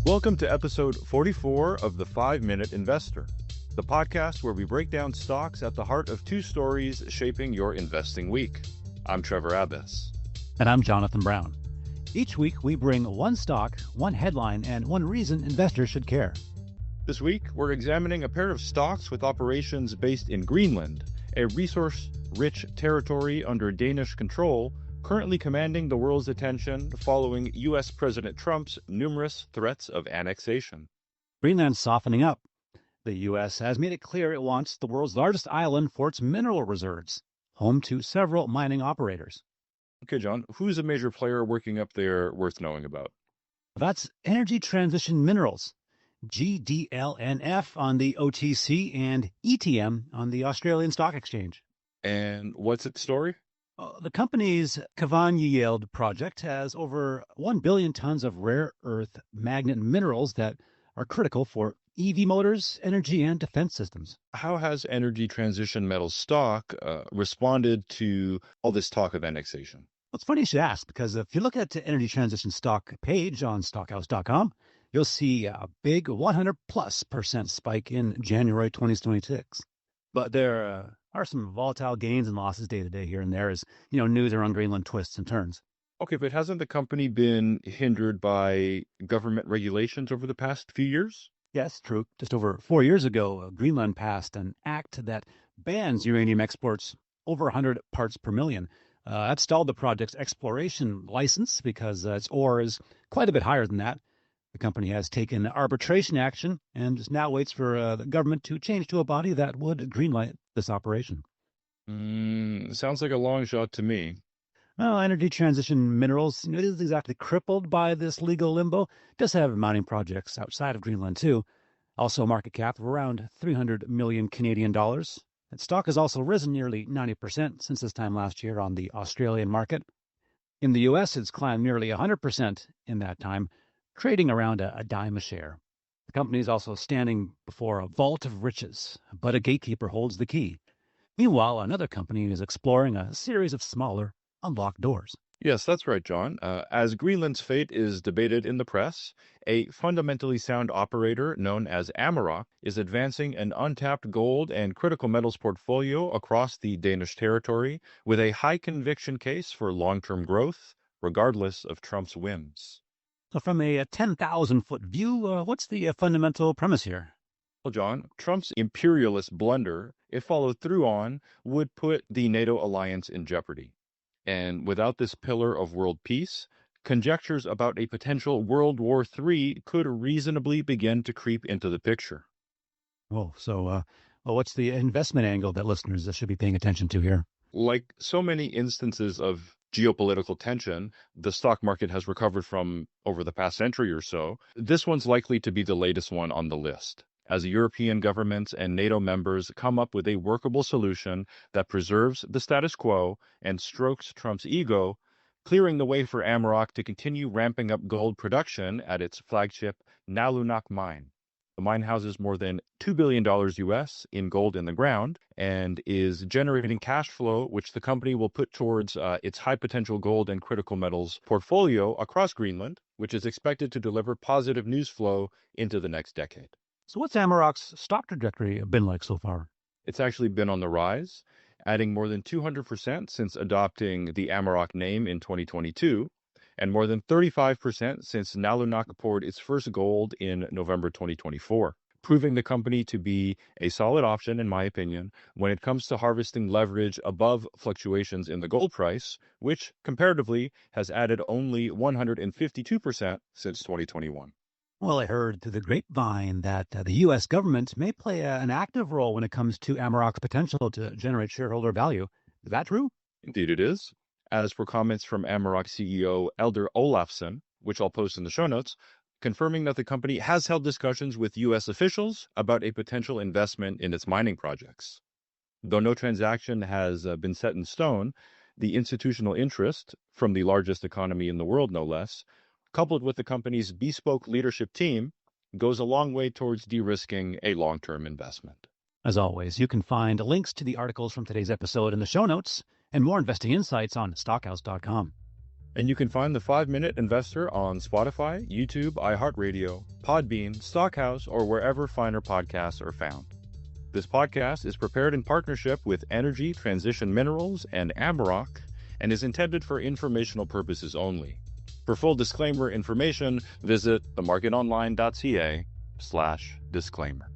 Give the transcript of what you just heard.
Welcome to episode 44 of The 5-Minute Investor, the podcast where we break down stocks at the heart of two stories shaping your investing week. I'm Trevor Abbas. And I'm Jonathan Brown. Each week, we bring one stock, one headline, and one reason investors should care. This week, we're examining a pair of stocks with operations based in Greenland, a resource-rich territory under Danish control, currently commanding the world's attention following U.S. President Trump's numerous threats of annexation. Greenland's softening up. The U.S. has made it clear it wants the world's largest island for its mineral reserves, home to several mining operators. Okay, John, who's a major player working up there worth knowing about? That's Energy Transition Minerals, GDLNF on the OTC and ETM on the Australian Stock Exchange. And what's its story? The company's Kavan-Yield project has over 1 billion tons of rare earth magnet minerals that are critical for EV motors, energy, and defense systems. How has Energy Transition Metals stock responded to all this talk of annexation? Well, it's funny you should ask, because if you look at the Energy Transition stock page on stockhouse.com, you'll see a big 100+% spike in January 2026. But there are some volatile gains and losses day to day here and there as, news around Greenland twists and turns. Okay, but hasn't the company been hindered by government regulations over the past few years? Yes, true. Just over 4 years ago, Greenland passed an act that bans uranium exports over 100 parts per million. That stalled the project's exploration license because its ore is quite a bit higher than that. The company has taken arbitration action and now waits for the government to change to a body that would greenlight this operation. Sounds like a long shot to me. Well, Energy Transition Minerals isn't exactly crippled by this legal limbo. It does have mining projects outside of Greenland, too. Also a market cap of around 300 million Canadian dollars. Its stock has also risen nearly 90% since this time last year on the Australian market. In the U.S., it's climbed nearly 100% in that time, trading around a dime a share. The company is also standing before a vault of riches, but a gatekeeper holds the key. Meanwhile, another company is exploring a series of smaller, unlocked doors. Yes, that's right, John. As Greenland's fate is debated in the press, a fundamentally sound operator known as Amaroq is advancing an untapped gold and critical metals portfolio across the Danish territory with a high conviction case for long-term growth, regardless of Trump's whims. So from a 10,000-foot view, what's the fundamental premise here? Well, John, Trump's imperialist blunder, if followed through on, would put the NATO alliance in jeopardy. And without this pillar of world peace, conjectures about a potential World War III could reasonably begin to creep into the picture. Oh, so what's the investment angle that listeners should be paying attention to here? Like so many instances of geopolitical tension the stock market has recovered from over the past century or so, this one's likely to be the latest one on the list, as European governments and NATO members come up with a workable solution that preserves the status quo and strokes Trump's ego, clearing the way for Amaroq to continue ramping up gold production at its flagship Nalunaq mine. The mine houses more than $2 billion US in gold in the ground and is generating cash flow, which the company will put towards its high-potential gold and critical metals portfolio across Greenland, which is expected to deliver positive news flow into the next decade. So what's Amaroq's stock trajectory been like so far? It's actually been on the rise, adding more than 200% since adopting the Amaroq name in 2022, and more than 35% since Nalunaq poured its first gold in November 2024, proving the company to be a solid option, in my opinion, when it comes to harvesting leverage above fluctuations in the gold price, which, comparatively, has added only 152% since 2021. Well, I heard through the grapevine that the U.S. government may play an active role when it comes to Amaroq's potential to generate shareholder value. Is that true? Indeed it is. As per comments from Amaroq CEO Elder Olafsson, which I'll post in the show notes, confirming that the company has held discussions with U.S. officials about a potential investment in its mining projects. Though no transaction has been set in stone, the institutional interest, from the largest economy in the world no less, coupled with the company's bespoke leadership team, goes a long way towards de-risking a long-term investment. As always, you can find links to the articles from today's episode in the show notes and more investing insights on stockhouse.com. And you can find the 5-Minute Investor on Spotify, YouTube, iHeartRadio, Podbean, Stockhouse, or wherever finer podcasts are found. This podcast is prepared in partnership with Energy Transition Minerals and Amaroq and is intended for informational purposes only. For full disclaimer information, visit themarketonline.ca/disclaimer.